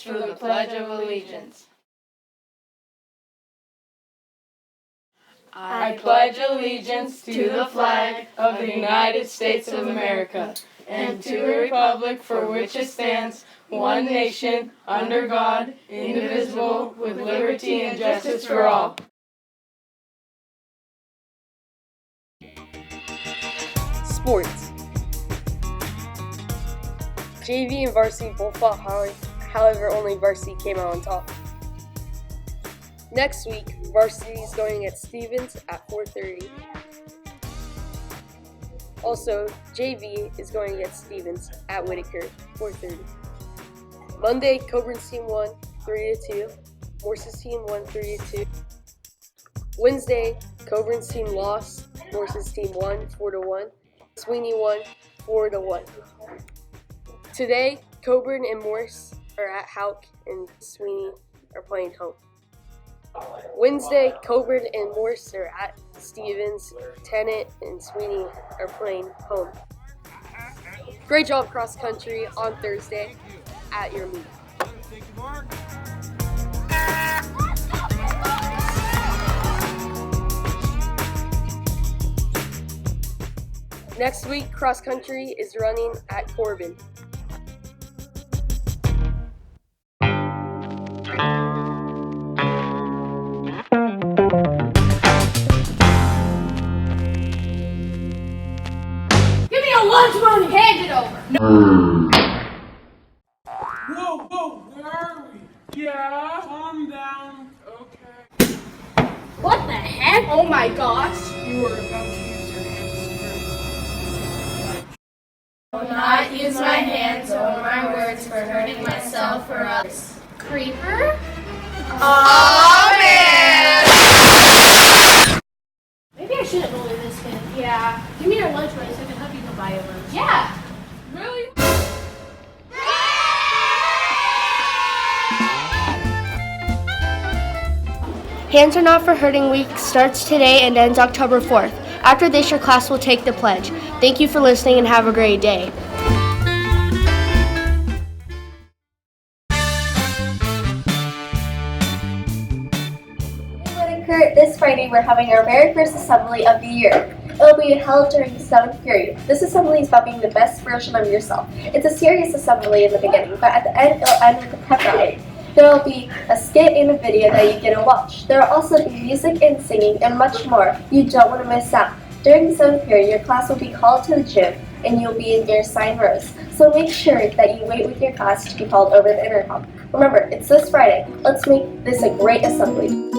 rise for the Pledge of Allegiance. I pledge allegiance to the flag of the United States of America and to the republic for which it stands, one nation, under God, indivisible, with liberty and justice for all. Sports. JV and varsity both fought hard, however only varsity came out on top. Next week, varsity is going at Stevens at 4:30. Also, JV is going against Stevens at Whiteaker, 4:30. Monday, Coburn's team won 3-2. Morse's team won 3-2. Wednesday, Coburn's team lost. Morse's team won 4-1. Sweeney won 4-1. Today, Coburn and Morse are at Houck and Sweeney are playing home. Wednesday, Coburn and Morse are at Stevens. Tennant and Sweeney are playing home. Great job cross country on Thursday at your meet. Next week, cross country is running at Corbin. Give me your lunch money! Hand it over! Whoa, where are we? Yeah, calm down. Okay. What the heck? Oh my gosh! You were about to use your hands. I will not use my hands or my words for hurting myself or others. Creeper? Amen! Maybe I shouldn't bully this kid. Yeah. Give me your lunch money so I can help you go buy your lunch. Yeah. Really? Hands Are Not for Hurting Week starts today and ends October 4th. After this, your class will take the pledge. Thank you for listening and have a great day. Whiteaker, this Friday we're having our very first assembly of the year. It will be held during the 7th period. This assembly is about being the best version of yourself. It's a serious assembly in the beginning, but at the end it'll end with a pep rally. There will be a skit and a video that you get to watch. There will also be music and singing and much more. You don't want to miss out. During the 7th period, your class will be called to the gym and you'll be in your assigned rows. So make sure that you wait with your class to be called over the intercom. Remember, it's this Friday. Let's make this a great assembly.